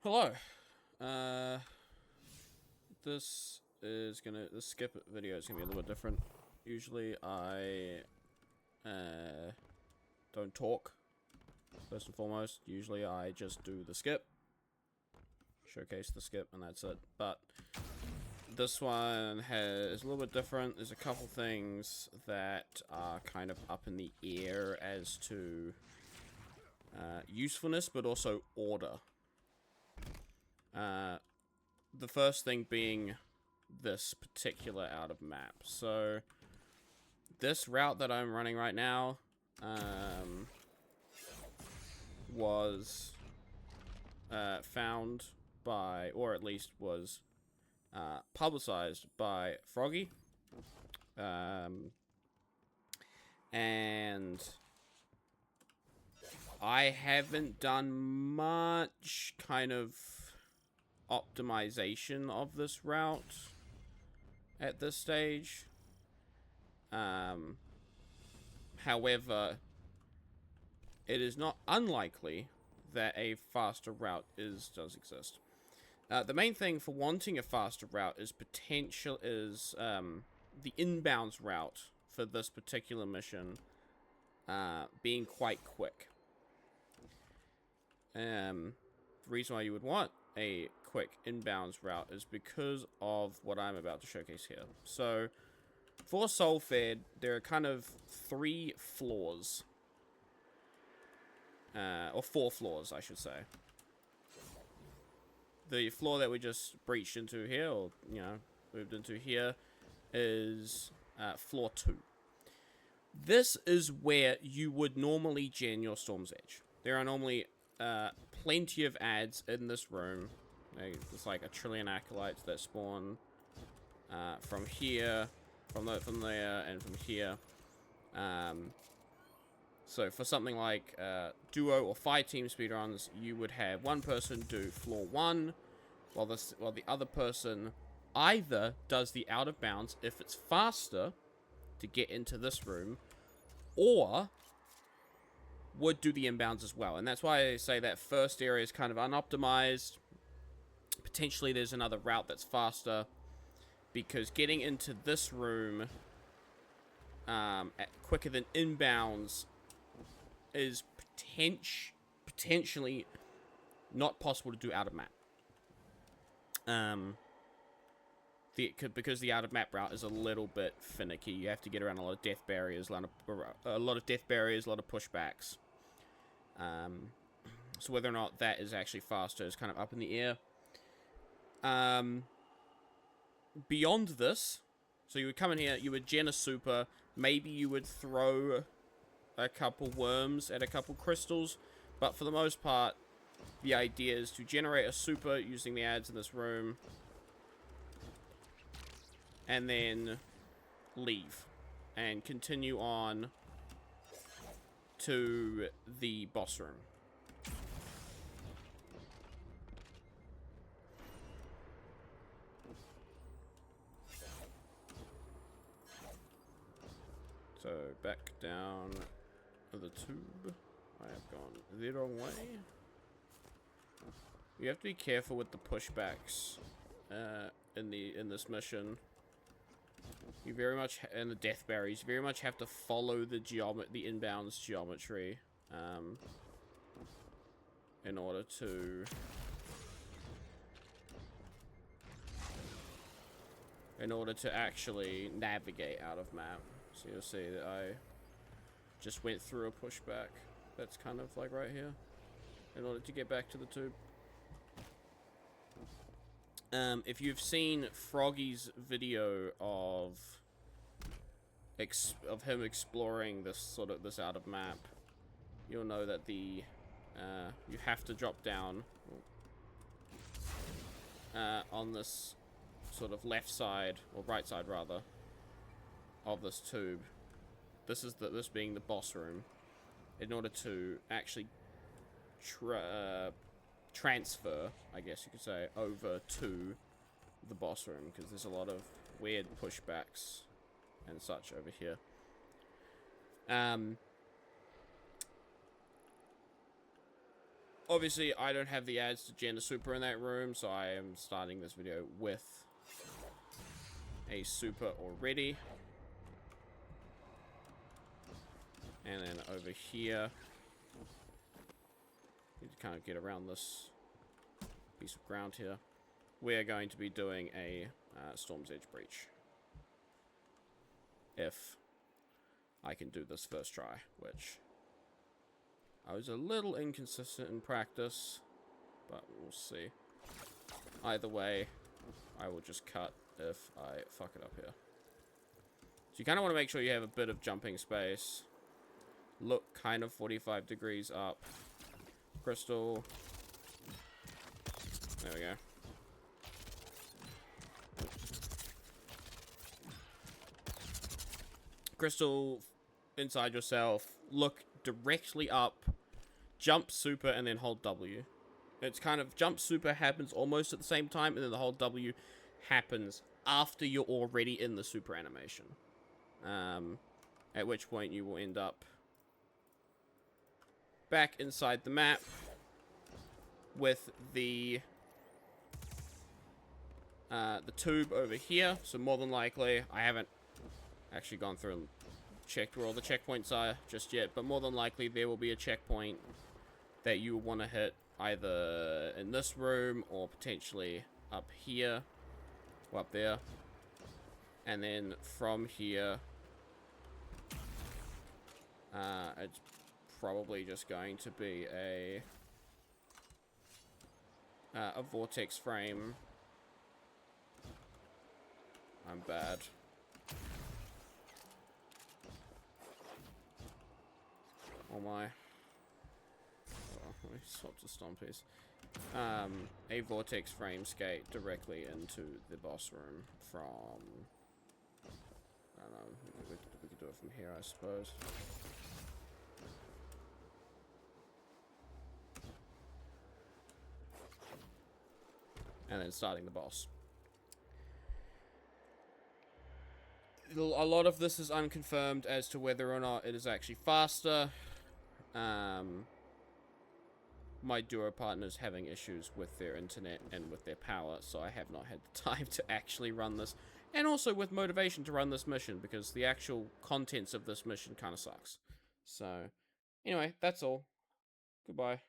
Hello. Uh, the skip video is gonna be a little bit different. Usually I don't talk first and foremost. Usually I just do the skip, showcase the skip, and that's it. But this one is a little bit different. There's a couple things that are kind of up in the air as to usefulness, but also order. The first thing being this particular out of map. So this route that I'm running right now was found by, or at least was publicized by Froggy, and I haven't done much kind of optimization of this route at this stage. However, it is not unlikely that a faster route does exist. The main thing for wanting a faster route is the inbounds route for this particular mission being quite quick. The reason why you would want a quick inbounds route is because of what I'm about to showcase here. So, for Soulfed, there are kind of 3 floors. Or 4 floors, I should say. The floor that we just breached into here, or, you know, moved into here, is floor 2. This is where you would normally gen your Storm's Edge. There are normally plenty of ads in this room. There's like a trillion acolytes that spawn from here, from there, and from here. So for something like duo or 5-team speedruns, you would have one person do floor 1, while the other person either does the out of bounds if it's faster to get into this room, or would do the inbounds as well. And that's why I say that first area is kind of unoptimized. Potentially there's another route that's faster, because getting into this room quicker than inbounds is potentially not possible to do out of map. Because the out of map route is a little bit finicky. You have to get around a lot of death barriers, a lot of pushbacks. So whether or not that is actually faster is kind of up in the air. Beyond this, so you would come in here, you would gen a super, maybe you would throw a couple worms at a couple crystals, but for the most part, the idea is to generate a super using the ads in this room, and then leave, and continue on to the boss room. So, back down the tube. I have gone the wrong way. You have to be careful with the pushbacks in this mission. You very much, and the death barriers, you very much have to follow the inbounds geometry in order to actually navigate out of map. So you'll see that I just went through a pushback that's kind of like right here in order to get back to the tube. If you've seen Froggy's video of him exploring this out of map, you'll know that you have to drop down on this sort of left side, or right side rather, of this tube. This being the boss room, in order to actually transfer, I guess you could say, over to the boss room, because there's a lot of weird pushbacks and such over here. Obviously, I don't have the ads to gen a super in that room, so I am starting this video with a super already. And then over here, need to kind of get around this piece of ground here. We're going to be doing a Storm's Edge breach. If I can do this first try, which I was a little inconsistent in practice, but we'll see. Either way, I will just cut if I fuck it up here. So you kind of want to make sure you have a bit of jumping space. Look kind of 45 degrees up. Crystal. There we go. Crystal inside yourself. Look directly up. Jump super and then hold W. It's kind of jump super happens almost at the same time, and then the hold W happens after you're already in the super animation. At which point you will end up back inside the map with the tube over here. So more than likely, I haven't actually gone through and checked where all the checkpoints are just yet, but more than likely there will be a checkpoint that you want to hit either in this room or potentially up here or up there. And then from here, it's probably just going to be a vortex frame. I'm bad. Oh my. Oh, let me swap to Stompies. A vortex frame skate directly into the boss room from... I don't know, we could do it from here, I suppose. And then starting the boss. A lot of this is unconfirmed as to whether or not it is actually faster. My duo partner's having issues with their internet and with their power, so I have not had the time to actually run this. And also with motivation to run this mission, because the actual contents of this mission kind of sucks. So, anyway, that's all. Goodbye.